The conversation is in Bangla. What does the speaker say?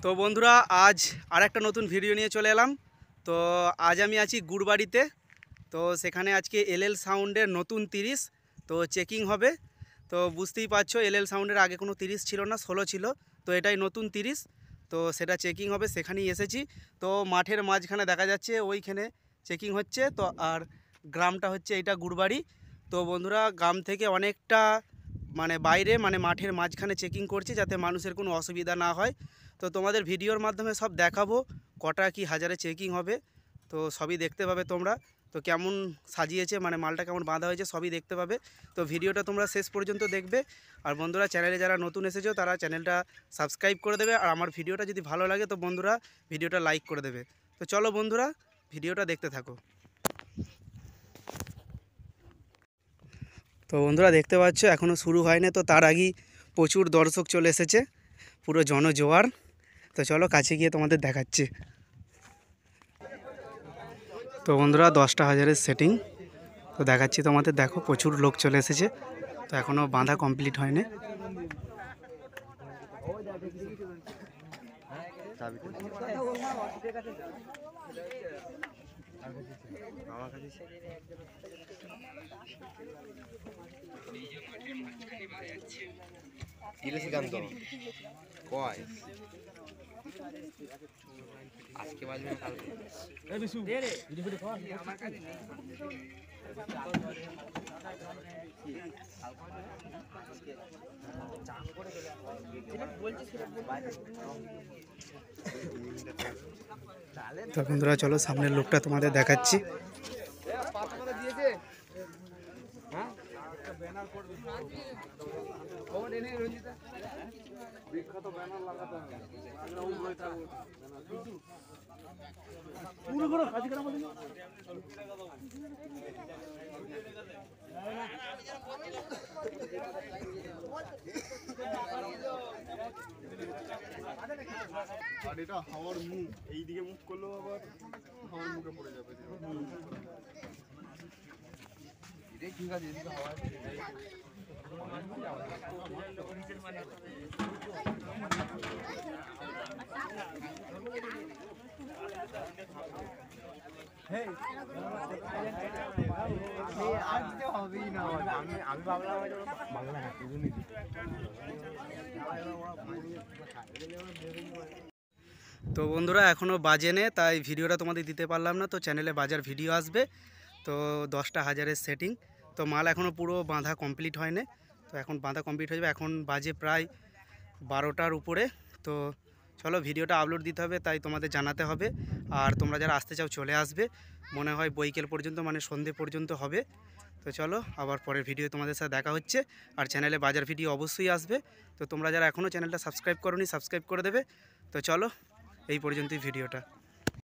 তো বন্ধুরা আজ আরেকটা নতুন ভিডিও নিয়ে চলে এলাম। তো আজ আমি আছি গুড়বাড়িতে। তো সেখানে আজকে এলএল সাউন্ডের নতুন 30 তো চেকিং হবে। তো বুঝতেই পারছো এলএল সাউন্ডের আগে কোনো 30 ছিল না, 16 ছিল। তো এটাই নতুন 30, তো সেটা চেকিং হবে, সেখানেই এসেছি। তো মাঠের মাঝখানে দেখা যাচ্ছে ওইখানে চেকিং হচ্ছে। তো আর গ্রামটা হচ্ছে এইটা গুড়বাড়ি। তো বন্ধুরা গ্রাম থেকে অনেকটা বাইরে মাঠের মাঝখানে চেকিং করছি যাতে মানুষের কোনো অসুবিধা না হয়। তো তোমাদের ভিডিওর মাধ্যমে সব দেখাবো কটা কি হাজারে চেকিং হবে, তো সবই দেখতে পাবে তোমরা। তো কেমন সাজিয়েছে মালটা কেমন বাঁধা হয়েছে সবই দেখতে পাবে। তো ভিডিওটা তোমরা শেষ পর্যন্ত দেখবে। আর বন্ধুরা চ্যানেলে যারা নতুন এসেছো তারা চ্যানেলটা সাবস্ক্রাইব করে দেবে। আর আমার ভিডিওটা যদি ভালো লাগে তো বন্ধুরা ভিডিওটা লাইক করে দেবে। তো চলো বন্ধুরা ভিডিওটা দেখতে থাকো। তো বন্ধুরা দেখতে পাচ্ছ এখনও শুরু হয়নি, তো তার আগেই প্রচুর দর্শক চলে এসেছে, পুরো জনজোয়ার। তো চলো কাছে গিয়ে তোমাদের দেখাচ্ছি। তো বন্ধুরা 10টা হাজারের সেটিং তো দেখাচ্ছি তোমাদের। দেখো প্রচুর লোক চলে এসেছে, তো এখনও বাঁধা কমপ্লিট হয়নি। আজকে বাজবে কালকে। তো বন্ধুরা চলো সামনের লোকটা তোমাদের দেখাচ্ছি। বিখ্যাত ব্যানার লাগাতে হবে। আর এটা হাওয়ার মুখ, এইদিকে মুখ করলেও আবার হাওয়ার মুখে পড়ে যাবে। এটাই ঠিক আছে, এদিকে হাওয়া আমি ভাবলাম বাংলা। তো বন্ধুরা এখনও বাজেনে, তাই ভিডিওটা তোমাদের দিতে পারলাম না। তো চ্যানেলে বাজার ভিডিও আসবে। তো 10টা হাজারের সেটিং, তো মাল এখনও পুরো বাঁধা কমপ্লিট হয়নি। তো এখন বাঁধা কমপ্লিট হয়ে যাবে, এখন বাজে প্রায় 12টার উপরে। তো চলো ভিডিওটা আপলোড দিতে হবে, তাই তোমাদের জানাতে হবে। আর তোমরা যারা আসতে চাও চলে আসবে, মনে হয় বৈকাল পর্যন্ত সন্ধে পর্যন্ত হবে। তো চলো আবার পরের ভিডিও তোমাদের সাথে দেখা হচ্ছে। আর চ্যানেলে বাজার ভিডিও অবশ্যই আসবে। তো তোমরা যারা এখনও চ্যানেলটা সাবস্ক্রাইব করোনি সাবস্ক্রাইব করে দেবে। তো চলো এই পর্যন্তই ভিডিওটা।